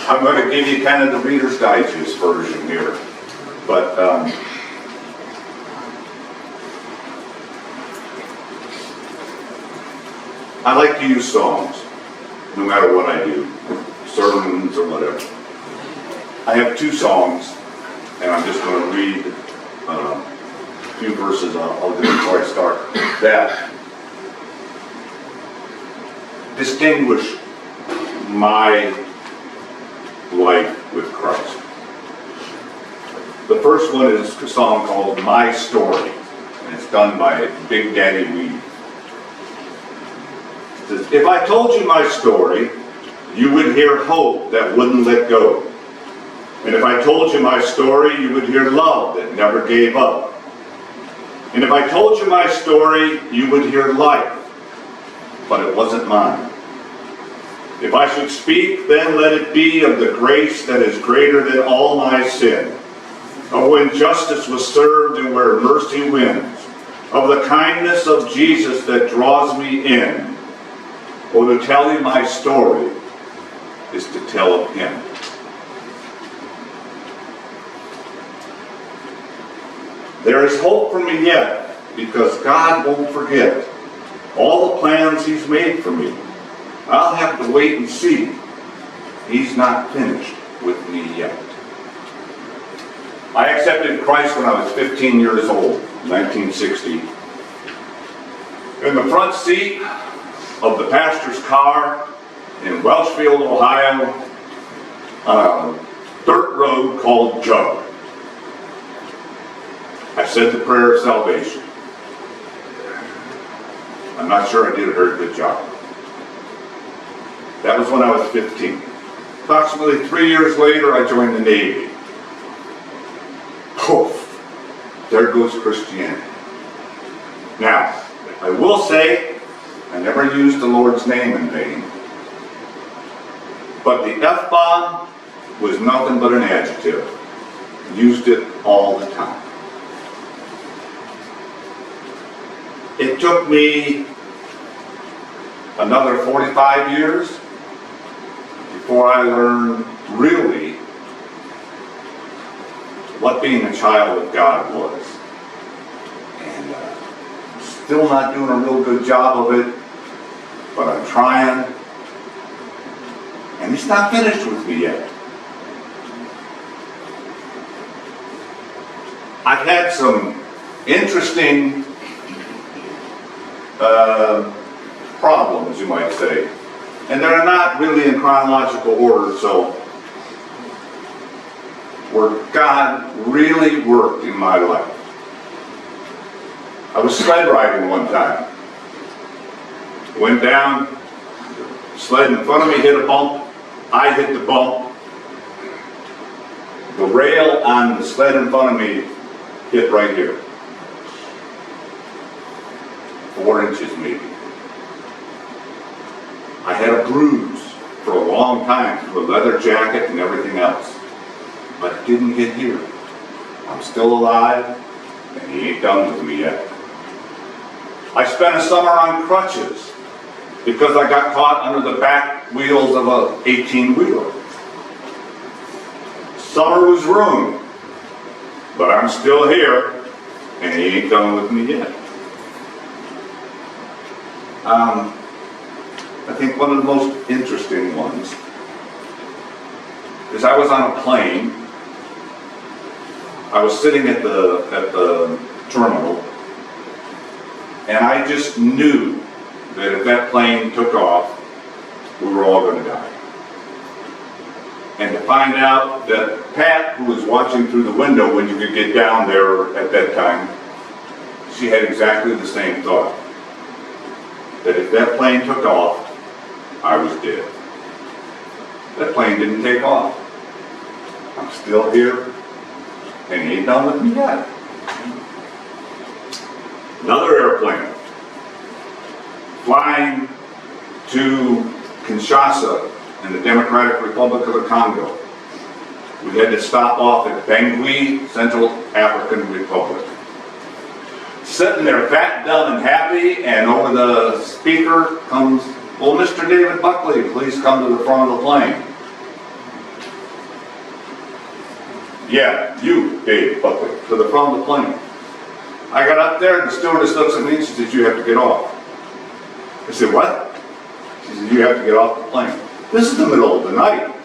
I'm going to give you kind of the Reader's Digest version here. But I like to use songs, no matter what I do, sermons or whatever. I have two songs, and I'm just going to read a few verses. I'll do it before I start. That distinguish my life with Christ. The first one is a song called My Story, and it's done by Big Daddy Weed. It says, if I told you my story, you would hear hope that wouldn't let go. And if I told you my story, you would hear love that never gave up. And if I told you my story, you would hear life, but it wasn't mine. If I should speak, then let it be of the grace that is greater than all my sin, of when justice was served and where mercy wins, of the kindness of Jesus that draws me in. Or to tell you my story is to tell of Him. There is hope for me yet, because God won't forget all the plans He's made for me. I'll have to wait and see. He's not finished with me yet. I accepted Christ when I was 15 years old, 1960. In the front seat of the pastor's car in Welshfield, Ohio, on a dirt road called Jug. I said the prayer of salvation. I'm not sure I did a very good job. That was when I was 15. Approximately 3 years later, I joined the Navy. Poof! There goes Christianity. Now, I will say, I never used the Lord's name in vain. But the F-bomb was nothing but an adjective. Used it all the time. It took me another 45 years before I learned really what being a child of God was. And still not doing a real good job of it, but I'm trying. And He's not finished with me yet. I've had some interesting problems, you might say. And they're not really in chronological order, so where God really worked in my life. I was sled riding one time. Went down, sled in front of me hit a bump, I hit the bump. The rail on the sled in front of me hit right here. 4 inches maybe. I had a bruise for a long time through a leather jacket and everything else. But it didn't get here. I'm still alive, and He ain't done with me yet. I spent a summer on crutches because I got caught under the back wheels of a 18-wheeler. Summer was ruined, but I'm still here, and He ain't done with me yet. I think one of the most interesting ones is I was on a plane. I was sitting at the terminal, and I just knew that if that plane took off, we were all going to die. And to find out that Pat, who was watching through the window when you could get down there at that time, she had exactly the same thought. That if that plane took off, I was dead. That plane didn't take off. I'm still here, and He ain't done with me yet. Another airplane flying to Kinshasa in the Democratic Republic of the Congo. We had to stop off at Bangui, Central African Republic. Sitting there fat, dumb, and happy, and over the speaker comes, "Well, Mr. David Buckley, please come to the front of the plane." Yeah, you, Dave Buckley, to the front of the plane. I got up there and the stewardess looks at me and she says, you have to get off. I said, what? She said, you have to get off the plane. This is the middle of the night.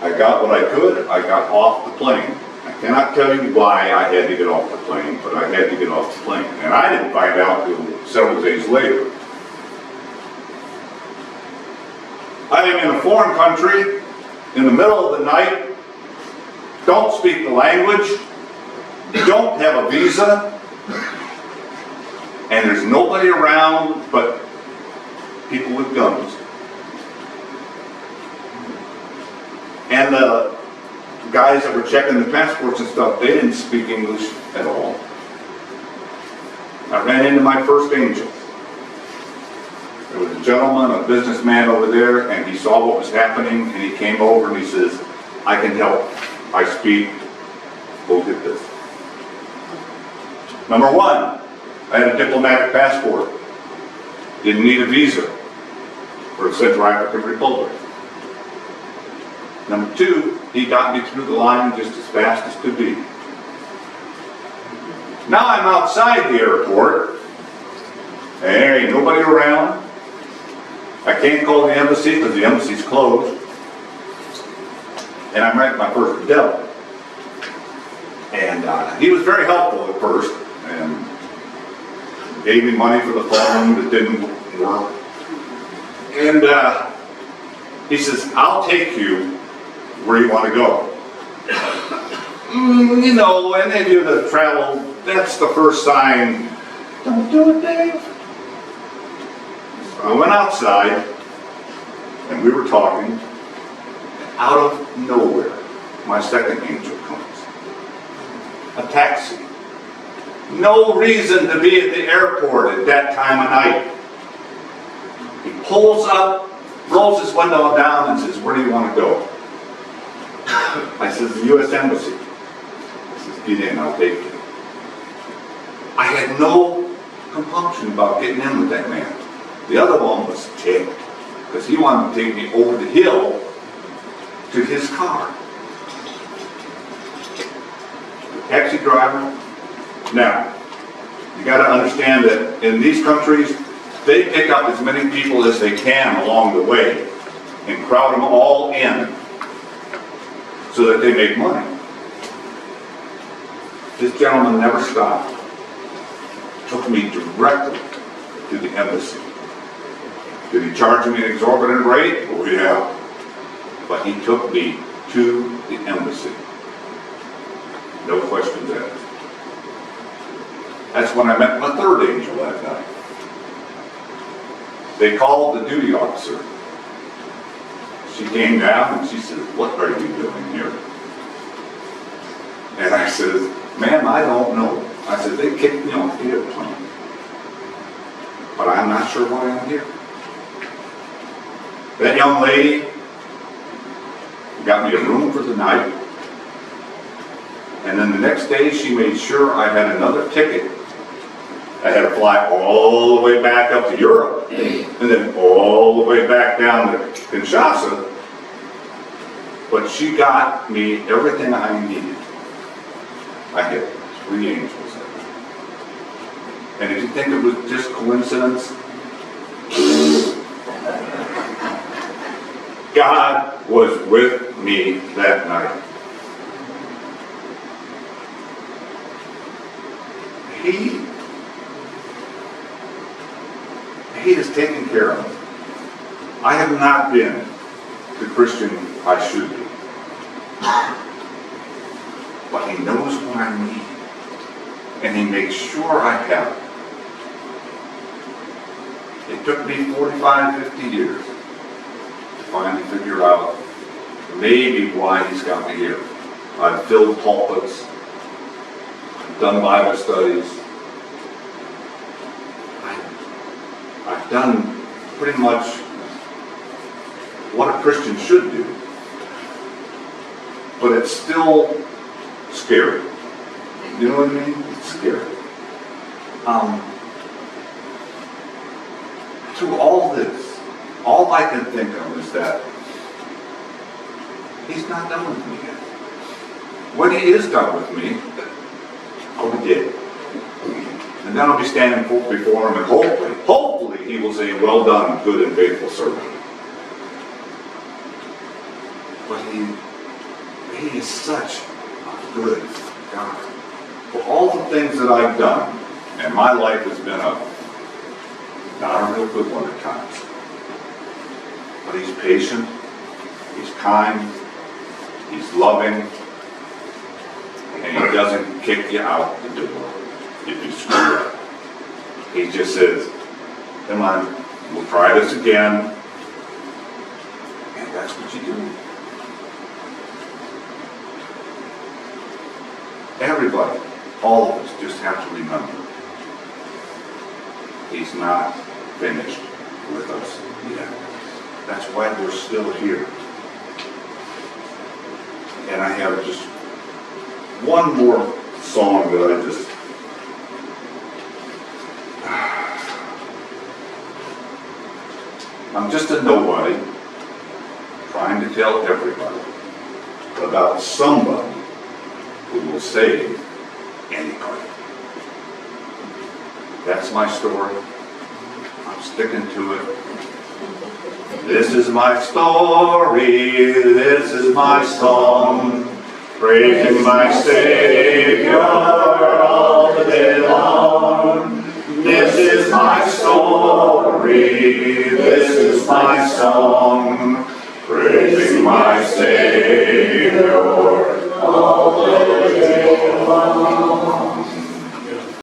I got what I could, I got off the plane. I cannot tell you why I had to get off the plane, but I had to get off the plane. And I didn't find out until several days later. I am in a foreign country, in the middle of the night, don't speak the language, don't have a visa, and there's nobody around but people with guns. And the guys that were checking the passports and stuff, they didn't speak English at all. I ran into my first angel. There was a gentleman, a businessman over there, and he saw what was happening, and he came over and he says, I can help. I speak. Go get this. Number one, I had a diplomatic passport. Didn't need a visa for the Central African Republic. Number two, he got me through the line just as fast as could be. Now I'm outside the airport, and there ain't nobody around. I can't call the embassy because the embassy's closed. And I'm at my first devil. And he was very helpful at first, and gave me money for the phone that didn't work. And he says, I'll take you where you want to go. You know, when they do the travel, that's the first sign. Don't do it, Dave. So I went outside, and we were talking, and out of nowhere, my second angel comes. A taxi. No reason to be at the airport at that time of night. He pulls up, rolls his window down, and says, where do you want to go? I says, the U.S. Embassy. He says, get in, I'll take you. I had no compunction about getting in with that man. The other one was ticked, because he wanted to take me over the hill to his car. The taxi driver. Now, you got to understand that in these countries, they pick up as many people as they can along the way and crowd them all in so that they make money. This gentleman never stopped. Took me directly to the embassy. Did he charge me an exorbitant rate? Oh yeah. But he took me to the embassy. No questions asked. That's when I met my third angel that night. They called the duty officer. She came down and she said, what are you doing here? And I said, ma'am, I don't know. I said, they kicked me off the airplane. But I'm not sure why I'm here. That young lady got me a room for the night. And then the next day she made sure I had another ticket. I had to fly all the way back up to Europe and then all the way back down to Kinshasa. But she got me everything I needed. I had 3 angels. And if you think it was just coincidence, God was with me that night. He has taken care of me. I have not been the Christian I should be. But he knows what I need. And he makes sure I have it. It took me 45, 50 years to finally figure out maybe why he's got me here. I've filled pulpits, I've done Bible studies, I've done pretty much what a Christian should do. But it's still scary. You know what I mean? It's scary. Through all this, all I can think of is that He's not done with me yet. When he is done with me, I'll be dead. And then I'll be standing before him, and hopefully he will say, well done, good and faithful servant. But he is such a good God. For all the things that I've done, and my life has been not a real good one at times. But he's patient, he's kind, he's loving, and he doesn't kick you out the door if you screw up. He just says, come on, we'll try this again. And that's what you do. Everybody, all of us, just have to remember, he's not finished with us yet. That's why we're still here. And I have just one more song that I just... I'm just a nobody trying to tell everybody about somebody who will save anybody. That's my story. I'm sticking to it. This is my story, this is my song, praising my Savior all the day long. This is my story, this is my song,